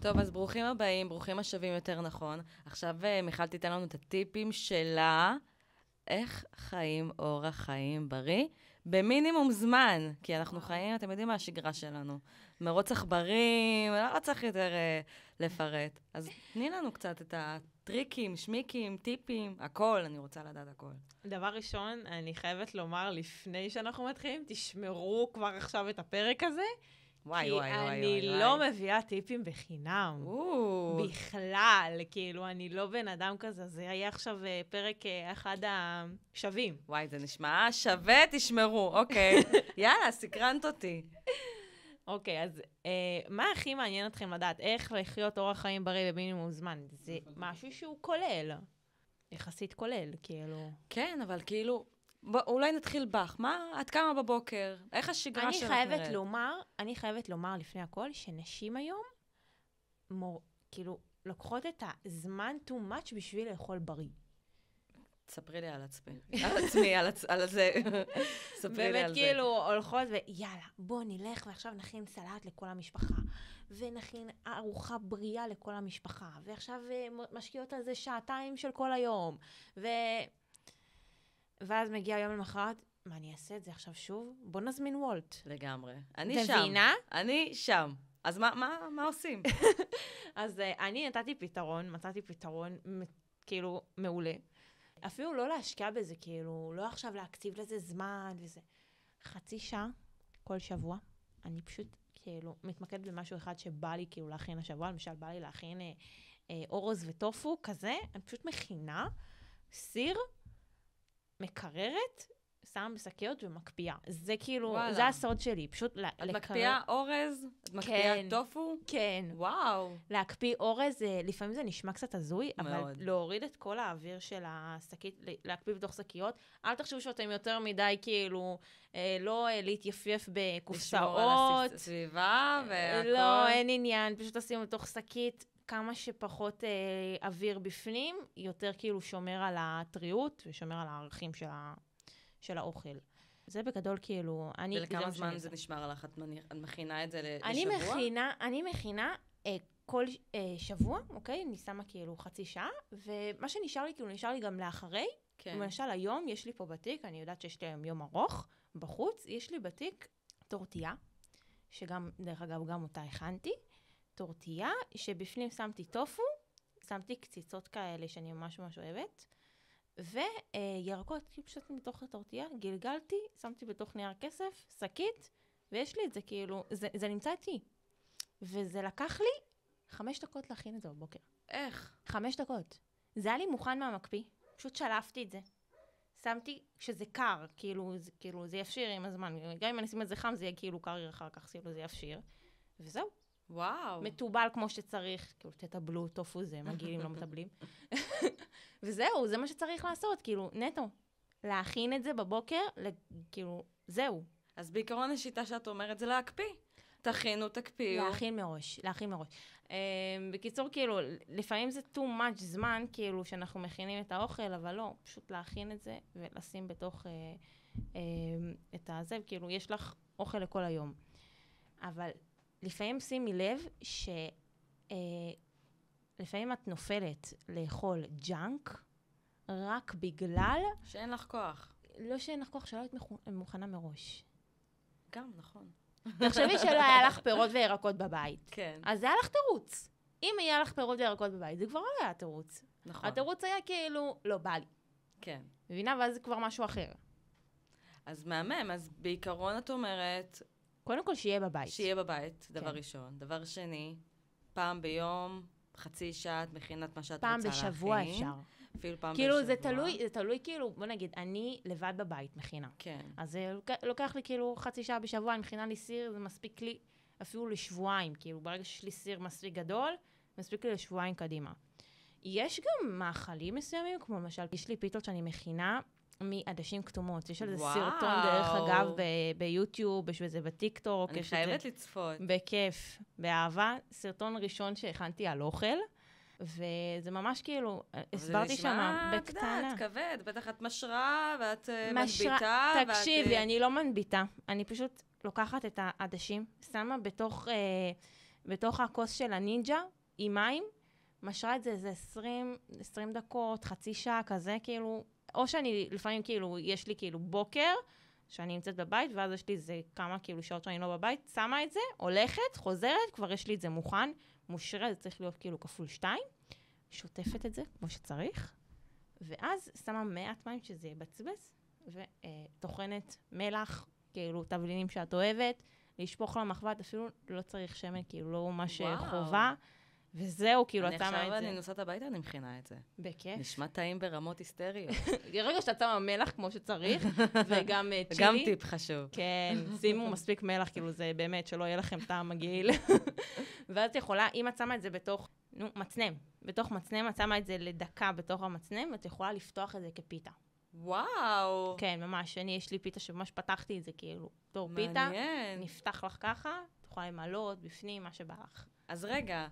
טוב, אז ברוכים הבאים, ברוכים השבים יותר נכון. עכשיו מיכל תיתן לנו את הטיפים שלה, איך חיים אורח חיים בריא, במינימום זמן, כי אנחנו חיים, אתם יודעים מה השגרה שלנו. מרוץ עכברים, לא צריך יותר לפרט. אז תני לנו קצת את הטריקים, שמיקים, טיפים, הכל, אני רוצה לדעת הכל. דבר ראשון, אני חייבת לומר, לפני שאנחנו מתחילים, תשמרו כבר עכשיו את הפרק הזה, כי אני לא מביאה טיפים בחינם. בכלל, כאילו, אני לא בן אדם כזה, זה היה עכשיו פרק אחד השווים. וואי, זה נשמע שווה, תשמרו, אוקיי. יאללה, סקרנת אותי. אוקיי, אז מה הכי מעניין אתכם לדעת? איך לחיות אורח חיים בריא במינימום זמן? זה משהו שהוא כולל. יחסית כולל, כאילו. כן, אבל כאילו, אולי נתחיל בך. מה, עד כמה בבוקר? איך השגרה שלך נראית? אני חייבת לומר לפני הכל, שנשים היום, כאילו, לוקחות את הזמן too much בשביל לאכול בריא. תספרי לי על עצמי. על עצמי, על זה. ספרי לי על זה. באמת כאילו הולכות ויאללה, בוא נלך ועכשיו נכין סלט לכל המשפחה. ונכין ארוחה בריאה לכל המשפחה. ועכשיו משקיעות על זה שעתיים של כל היום. ואז מגיע יום למחרת, מה, אני אעשה את זה עכשיו שוב? בוא נזמין וולט. לגמרי. אני שם. תבינה? אני שם. אז מה עושים? אז אני מצאתי פתרון כאילו מעולה. אפילו לא להשקיע בזה, כאילו, לא עכשיו להקציב לזה זמן וזה. חצי שעה כל שבוע, אני פשוט כאילו מתמקדת במשהו אחד שבא לי כאילו להכין השבוע, למשל בא לי להכין אורז וטופו כזה, אני פשוט מכינה סיר, מקררת, שם בשקיות ומקפיאה. זה כאילו, זה הסוד שלי, פשוט לקרר. את מקפיאה אורז? את מקפיאה טופו? כן. וואו. להקפיא אורז, לפעמים זה נשמע קצת הזוי, מאוד. אבל להוריד את כל האוויר של השקית, להקפיא בתוך שקיות, אל תחשבו שאתם יותר מדי כאילו, לא להתייפייף בקופסאות. לשמור על הסביבה והכל. לא, אין עניין, פשוט תשימו בתוך שקית. כמה שפחות אוויר בפנים, יותר כאילו שומר על הטריות ושומר על הערכים של האוכל. זה בגדול כאילו... ולכמה זמן זה נשמר עליך? את מכינה את זה לשבוע? אני מכינה כל שבוע, אוקיי? אני שמה כאילו חצי שעה, ומה שנשאר לי, כאילו נשאר לי גם לאחרי. כן. למשל היום יש לי פה בתיק, אני יודעת שיש לי היום יום ארוך, בחוץ יש לי בתיק טורטיה, שגם, דרך אגב, גם אותה הכנתי. טורטיה, שבפנים שמתי טופו, שמתי קציצות כאלה שאני ממש ממש אוהבת, וירקות, כאילו פשוט בתוך הטורטיה, גלגלתי, שמתי בתוך נייר כסף, שקית, ויש לי את זה כאילו, זה נמצא איתי. וזה לקח לי 5 דקות להכין את זה בבוקר. איך? 5 דקות. זה היה לי מוכן מהמקפיא, פשוט שלפתי את זה. שמתי שזה קר, כאילו זה יפשיר עם הזמן, גם אם אני אשים את זה חם, זה יהיה כאילו קר אחר כך, כאילו זה יפשיר, וזהו. וואו. מטובל כמו שצריך, כאילו תטבלו, טופו זה, מגעילים לא מטבלים. וזהו, זה מה שצריך לעשות, כאילו, נטו. להכין את זה בבוקר, כאילו, זהו. אז בעיקרון השיטה שאת אומרת זה להקפיא. תכינו, תקפיאו. להכין מראש. בקיצור, כאילו, לפעמים זה too much זמן, כאילו, שאנחנו מכינים את האוכל, אבל לא, פשוט להכין את זה ולשים בתוך את הזה, כאילו, יש לך אוכל לכל היום. אבל לפעמים שימי לב לפעמים את נופלת לאכול ג'אנק, רק בגלל... שאין לך כוח. לא שאין לך כוח, שלא היית מוכנה מראש. גם, נכון. תחשבי שלא היה לך פירות וירקות בבית. כן. אז זה היה לך תירוץ. אם היה לך פירות וירקות בבית, זה כבר לא היה תירוץ. נכון. התירוץ היה כאילו, לא, בא לי. כן. מבינה? ואז זה כבר משהו אחר. אז מהמם, אז בעיקרון את אומרת... קודם כל, שיהיה בבית. שיהיה בבית, דבר ראשון. דבר שני, פעם ביום, חצי שעה, את מכינת מה שאת רוצה להכין. פעם בשבוע אפשר. אפילו פעם כאילו, בשבוע. זה תלוי, כאילו, בוא נגיד, אני לבד בבית מכינה. כן. אז זה לוקח לי כאילו חצי שעה בשבוע, אני מכינה לי סיר, זה מספיק לי אפילו לשבועיים. כאילו, ברגע שיש לי סיר מספיק גדול, מספיק לי לשבועיים קדימה. יש גם מאכלים מסוימים, כמו למשל, יש לי פיתות שאני מכינה מעדשים כתומות. יש על זה סרטון, דרך אגב, ביוטיוב, יש בזה בטיקטוק. אני חייבת לצפות. בכיף, באהבה. סרטון ראשון שהכנתי על אוכל, וזה ממש כאילו, הסברתי שמה בקטנה. זה נשמע, את כבד, בטח את משרה, ואת מנביטה. תקשיבי, אני לא מנביטה. אני פשוט לוקחת את העדשים, שמה בתוך בתוך הכוס של הנינג'ה, עם מים, משרה את זה איזה 20 דקות, חצי שעה כזה, כאילו, או שאני, לפעמים כאילו, יש לי כאילו בוקר, שאני נמצאת בבית, ואז יש לי איזה כמה כאילו שעות שאני לא בבית, שמה את זה, הולכת, חוזרת, כבר יש לי את זה מוכן, מושרה, זה צריך להיות כאילו כפול 2, שוטפת את זה כמו שצריך, ואז שמה מעט מים שזה יבצבץ, וטוחנת מלח, כאילו תבלינים שאת אוהבת, לשפוך למחבת, אפילו לא צריך שמן, כאילו לא ממש חובה, וזהו, כאילו, את שמה את זה. עכשיו אני נוסעת הביתה, אני מכינה את זה. בכיף. נשמע טעים ברמות היסטריות. רגע שאת שמה מלח כמו שצריך, וגם צ'ילי. גם טיפ חשוב. כן, שימו מספיק מלח, כאילו זה באמת שלא יהיה לכם טעם מגעיל. ואז את יכולה, אם את שמה את זה בתוך, מצנם. בתוך מצנם, את שמה את זה לדקה בתוך המצנם, ואת יכולה לפתוח את זה כפיתה. וואו. כן, ממש. יש לי פיתה שממש פתחתי את זה כאילו, בתור פיתה. מעניין. נפתח לך ככה, את יכולה למלות, בפנים, מה שבא לך. אז רגע,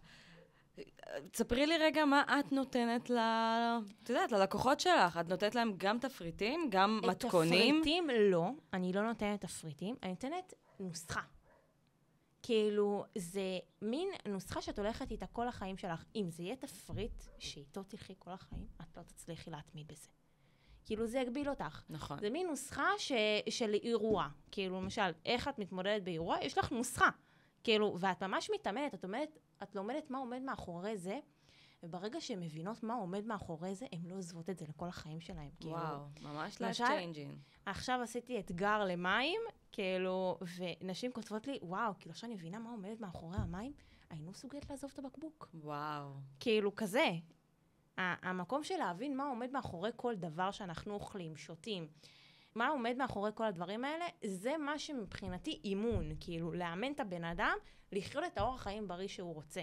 תספרי לי רגע מה את נותנת את יודעת, ללקוחות שלך. את נותנת להם גם תפריטים, גם מתכונים? תפריטים לא, אני לא נותנת תפריטים, אני נותנת נוסחה. כאילו, זה מין נוסחה שאת הולכת איתה כל החיים שלך. אם זה יהיה תפריט שאיתו תלכי כל החיים, את לא תצליחי להתמיד בזה. כאילו, זה יגביל אותך. נכון. זה מין נוסחה של אירוע. כאילו, למשל, איך את מתמודדת באירוע? יש לך נוסחה. כאילו, ואת ממש מתאמנת, את לומדת מה עומד מאחורי זה, וברגע שהן מבינות מה עומד מאחורי זה, הן לא עוזבות את זה לכל החיים שלהם. וואו, ממש life changing. עכשיו עשיתי אתגר למים, כאילו, ונשים כותבות לי, וואו, כאילו, עכשיו אני מבינה מה עומד מאחורי המים, אני לא מסוגלת לעזוב את הבקבוק. וואו. כאילו, כזה. המקום של להבין מה עומד מאחורי כל דבר שאנחנו אוכלים, שותים, מה עומד מאחורי כל הדברים האלה, זה מה שמבחינתי אימון, כאילו, לאמן את הבן אדם, לחיות את האורח חיים בריא שהוא רוצה.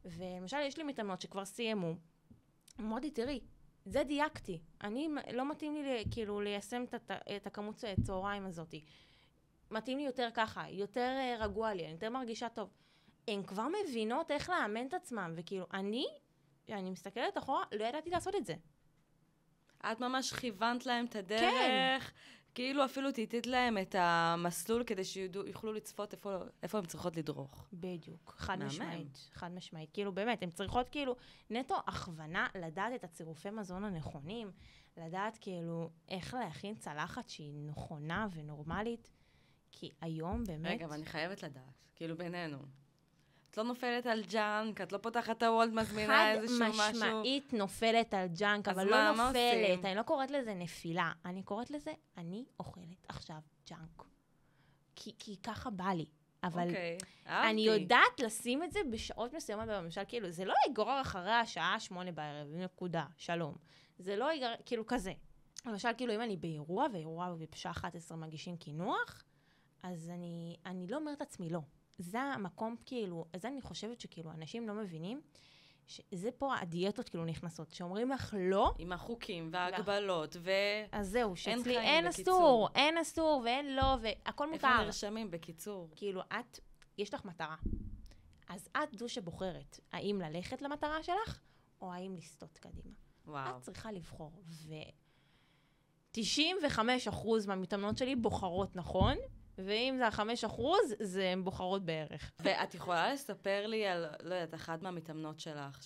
ולמשל, יש לי מתאמנות שכבר סיימו, אמרתי, תראי, זה דייקתי. אני, לא מתאים לי כאילו ליישם את הכמות צהריים הזאת. מתאים לי יותר ככה, יותר רגוע לי, אני יותר מרגישה טוב. הן כבר מבינות איך לאמן את עצמם, וכאילו, אני מסתכלת אחורה, לא ידעתי לעשות את זה. את ממש כיוונת להם את הדרך, כן. כאילו אפילו תיתית להם את המסלול כדי שיוכלו לצפות איפה הם צריכות לדרוך. בדיוק, חד משמעית, חד משמעית. כאילו באמת, הם צריכות כאילו נטו הכוונה לדעת את הצירופי מזון הנכונים, לדעת כאילו איך להכין צלחת שהיא נכונה ונורמלית, כי היום באמת... רגע, אבל אני חייבת לדעת, כאילו בינינו. את לא נופלת על ג'אנק, את לא פותחת הוולד, מזמינה איזשהו משהו. חד משמעית נופלת על ג'אנק, אבל לא נופלת. אני לא קוראת לזה נפילה. אני קוראת לזה, אני אוכלת עכשיו ג'אנק. כי ככה בא לי. אבל אני יודעת לשים את זה בשעות מסוימות בממשל, כאילו, זה לא יגרור אחרי השעה 8 בערב, נקודה, שלום. זה לא יגרור, כאילו, כזה. למשל, כאילו, אם אני באירוע, ואירוע בשעה 11 מגישים כינוח, אז אני לא אומרת עצמי לא. זה המקום, כאילו, אז אני חושבת שכאילו, אנשים לא מבינים, שזה פה הדיאטות כאילו נכנסות, שאומרים לך לא. עם החוקים וההגבלות, אז זהו, שאצלי אין אסור, ואין לא, והכל מותר. איפה נרשמים בקיצור? כאילו, יש לך מטרה. אז את זו שבוחרת, האם ללכת למטרה שלך, או האם לסטות קדימה. וואו. את צריכה לבחור. 95% מהמתאמנות שלי בוחרות נכון, ואם זה 5%, זה הן בוחרות בערך. ואת יכולה לספר לי על, לא יודעת, אחת מהמתאמנות שלך,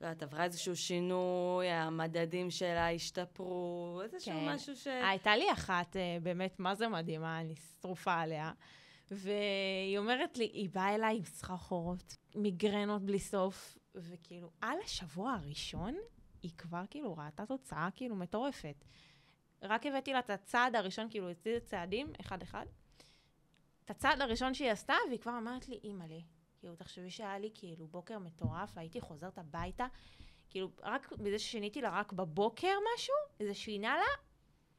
לא יודעת, עברה איזשהו שינוי, המדדים שלה השתפרו, איזשהו משהו הייתה לי אחת, באמת, מה זה מדהימה, אני שרופה עליה, והיא אומרת לי, היא באה אליי עם סחרחורות, מיגרנות בלי סוף, וכאילו, על השבוע הראשון, היא כבר כאילו ראתה תוצאה כאילו מטורפת. רק הבאתי לה את הצעד הראשון, כאילו, אצלי זה צעדים, אחד. את הצעד הראשון שהיא עשתה, והיא כבר אמרת לי, אימא'לה, כאילו, תחשבי שהיה לי, כאילו, בוקר מטורף, והייתי חוזרת הביתה, כאילו, רק בזה ששיניתי לה רק בבוקר משהו, זה שינה לה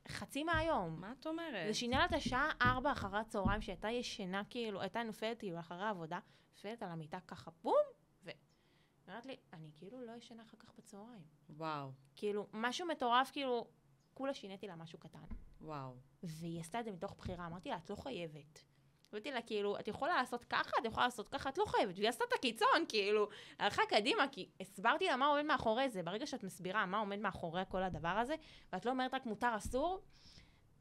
חצי מהיום. מה את אומרת? זה שינה לה את השעה 4 אחרי הצהריים, שהייתה ישנה, כאילו, הייתה נופלת, כאילו, אחרי העבודה, נופלת על המיטה ככה, בום, ואמרת לי, אני כאילו לא ישנה אחר כך בצהריים. וואו. כאילו, משהו מטורף, כאילו, כולה שיניתי לה משהו קטן. וואו. והיא עשתה את זה מתוך בחירה. אמרתי לה, את לא חייבת. אמרתי לה, כאילו, את יכולה לעשות ככה, את יכולה לעשות ככה, את לא חייבת. והיא עשתה את הקיצון, כאילו, הלכה קדימה, כי הסברתי לה מה עומד מאחורי זה. ברגע שאת מסבירה מה עומד מאחורי כל הדבר הזה, ואת לא אומרת רק מותר אסור,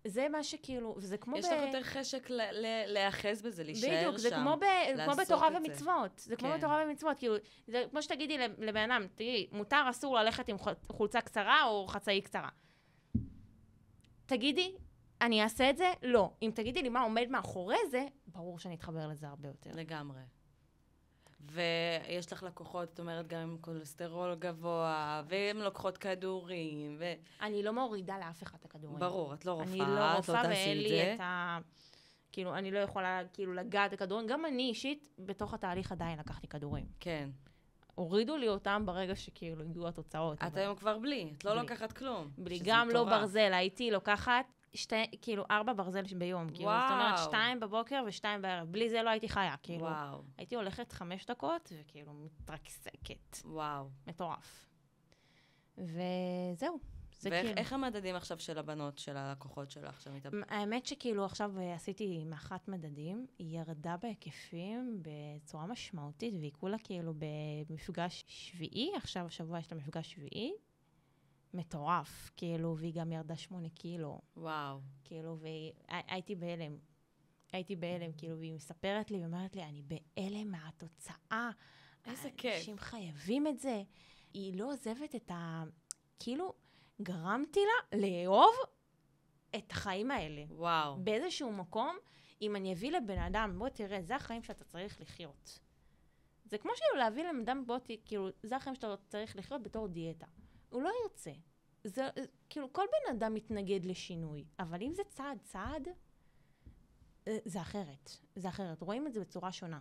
זה מה שכאילו, וזה כמו יש לך יותר חשק להיאחז בזה, להישאר שם. בדיוק, זה כמו בתורה ומצוות. זה כמו בתורה ומצוות, כאילו, זה כמו שתגידי לבן אדם, תגידי, מותר, אסור ללכת עם חולצה קצרה או חצאי קצרה. תגידי, אני אעשה את זה? לא. אם תגידי לי מה עומד מאחורי זה, ברור שאני אתחבר לזה הרבה יותר. לגמרי. ויש לך לקוחות, זאת אומרת, גם עם כולסטרול גבוה, והן לוקחות כדורים, אני לא מורידה לאף אחד את הכדורים. ברור, את לא רופאה, אני לא רופאה ואין לי את ה... כאילו, אני לא יכולה כאילו לגעת את הכדורים. גם אני אישית, בתוך התהליך עדיין לקחתי כדורים. כן. הורידו לי אותם ברגע שכאילו הגיעו התוצאות. את היום כבר בלי, את לא לוקחת כלום. בלי, גם לא ברזל, הייתי לוקחת כאילו 4 ברזל ביום. כאילו, זאת אומרת, 2 בבוקר ו2 בערב. בלי זה לא הייתי חיה, כאילו. וואו. הייתי הולכת 5 דקות וכאילו מתרקסקת. וואו. מטורף. וזהו. ואיך המדדים עכשיו של הבנות, של הלקוחות שלך? האמת שכאילו עכשיו עשיתי מאחת מדדים, היא ירדה בהיקפים בצורה משמעותית, והיא כולה כאילו במפגש שביעי, עכשיו השבוע יש לה מפגש שביעי, מטורף, כאילו, והיא גם ירדה 8 קילו. וואו. כאילו, והייתי בהלם, כאילו, והיא מספרת לי ואומרת לי, אני בהלם מהתוצאה. איזה כיף. אנשים חייבים את זה. היא לא עוזבת את כאילו, גרמתי לה לאהוב את החיים האלה. וואו. באיזשהו מקום, אם אני אביא לבן אדם, בוא תראה, זה החיים שאתה צריך לחיות. זה כמו כאילו להביא לבן אדם, כאילו, זה החיים שאתה צריך לחיות בתור דיאטה. הוא לא ירצה. זה, כאילו, כל בן אדם מתנגד לשינוי, אבל אם זה צעד, זה אחרת. זה אחרת. רואים את זה בצורה שונה.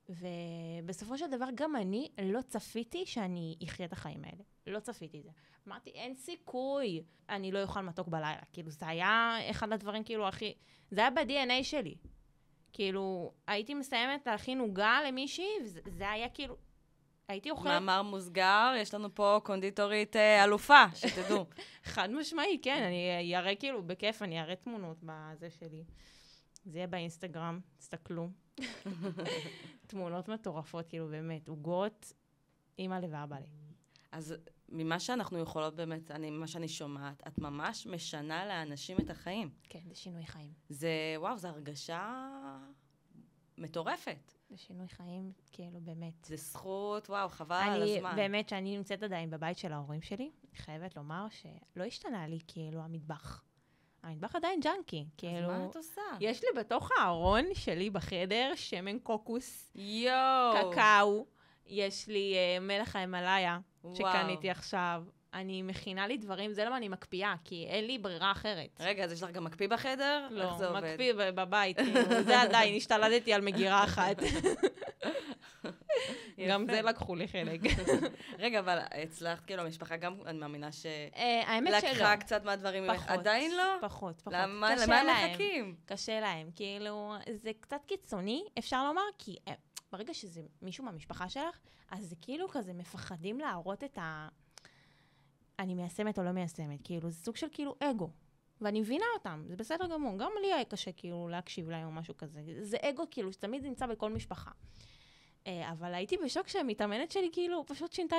ובסופו של דבר, גם אני לא צפיתי שאני אחיה את החיים האלה. לא צפיתי את זה. אמרתי, אין סיכוי. אני לא אוכל מתוק בלילה. כאילו, זה היה אחד הדברים, כאילו, זה היה ב-DNA שלי. כאילו, הייתי מסיימת להכין עוגה למישהי, וזה היה כאילו, הייתי אוכלת... מאמר מוסגר, יש לנו פה קונדיטורית אלופה, שתדעו. חד משמעי, כן, אני אראה כאילו, בכיף, אני אראה תמונות בזה שלי. זה יהיה באינסטגרם, תסתכלו. תמונות מטורפות, כאילו, באמת, עוגות, אמא לי ואבא לי. אז ממה שאנחנו יכולות באמת, ממה שאני שומעת, את ממש משנה לאנשים את החיים. כן, זה שינוי חיים. זה, וואו, זו הרגשה מטורפת. זה שינוי חיים, כאילו, באמת. זה זכות, וואו, חבל על הזמן. באמת, שאני נמצאת עדיין בבית של ההורים שלי, חייבת לומר שלא השתנה לי, כאילו, המטבח. המטבח עדיין ג'אנקי, כאילו... אז מה את עושה? יש לי בתוך הארון שלי בחדר שמן קוקוס, יואו! קקאו, יש לי מלח ההימאליה, שקניתי עכשיו. אני מכינה לי דברים, זה למה אני מקפיאה, כי אין לי ברירה אחרת. רגע, אז יש לך גם מקפיא בחדר? לא, איך זה עובד? מקפיא בבית, כאילו, זה עדיין, השתלטתי על מגירה אחת. גם זה לקחו לי חלק. רגע, אבל הצלחת, כאילו, המשפחה גם, אני מאמינה האמת שלא. לקחה קצת מהדברים ממך. עדיין לא? פחות. למה הם מחכים? קשה להם. כאילו, זה קצת קיצוני, אפשר לומר, כי ברגע שזה מישהו מהמשפחה שלך, אז זה כאילו כזה מפחדים להראות את אני מיישמת או לא מיישמת. כאילו, זה סוג של כאילו אגו. ואני מבינה אותם, זה בסדר גמור. גם לי היה קשה כאילו להקשיב להם או משהו כזה. זה אגו כאילו שתמיד נמצא בכל משפחה. אבל הייתי בשוק שהמתאמנת שלי כאילו פשוט שינתה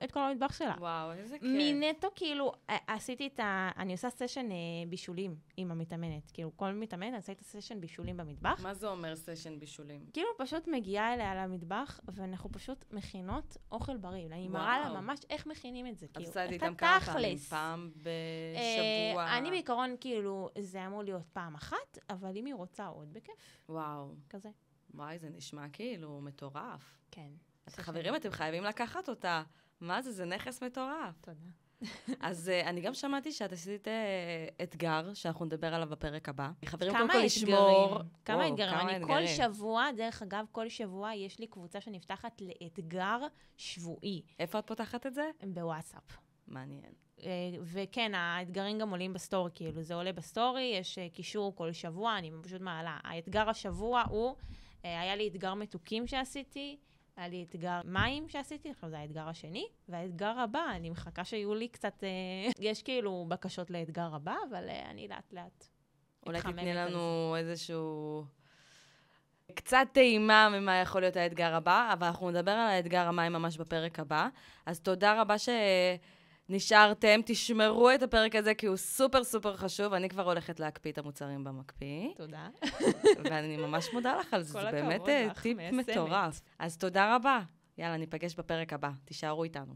את כל המטבח שלה. וואו, איזה כיף. מנטו כאילו, עשיתי אני עושה סשן בישולים עם המתאמנת. כאילו, כל מתאמנת, עשיתי את הסשן בישולים במטבח. מה זה אומר סשן בישולים? כאילו, פשוט מגיעה אליה למטבח, ואנחנו פשוט מכינות אוכל בריא. אני מראה לה ממש איך מכינים את זה. את עושה איתם כמה פעמים? פעם בשבוע? אני בעיקרון, כאילו, זה אמור להיות פעם אחת, אבל אם היא רוצה עוד, בכיף. וואו. כזה. וואי, זה נשמע כאילו מטורף. כן. אז חברים, אתם חייבים לקחת אותה. מה זה? זה נכס מטורף. תודה. אז אני גם שמעתי שאת עשית אתגר, שאנחנו נדבר עליו בפרק הבא. חברים, קודם כל לשמור... כמה אתגרים. אני כל שבוע, דרך אגב, כל שבוע יש לי קבוצה שנפתחת לאתגר שבועי. איפה את פותחת את זה? בוואטסאפ. מעניין. וכן, האתגרים גם עולים בסטורי, כאילו, זה עולה בסטורי, יש קישור כל שבוע, אני פשוט מעלה. האתגר השבוע הוא, היה לי אתגר מתוקים שעשיתי, היה לי אתגר מים שעשיתי, עכשיו זה האתגר השני, והאתגר הבא, אני מחכה שיהיו לי קצת, יש כאילו בקשות לאתגר הבא, אבל אני לאט לאט. אולי תתני לנו איזשהו... קצת טעימה ממה יכול להיות האתגר הבא, אבל אנחנו נדבר על האתגר המים ממש בפרק הבא. אז תודה רבה נשארתם, תשמרו את הפרק הזה, כי הוא סופר סופר חשוב. אני כבר הולכת להקפיא את המוצרים במקפיא. תודה. ואני ממש מודה לך על זה, זה באמת הכבוד לך, טיפ מיישמת. מטורף. אז תודה רבה. יאללה, ניפגש בפרק הבא. תישארו איתנו.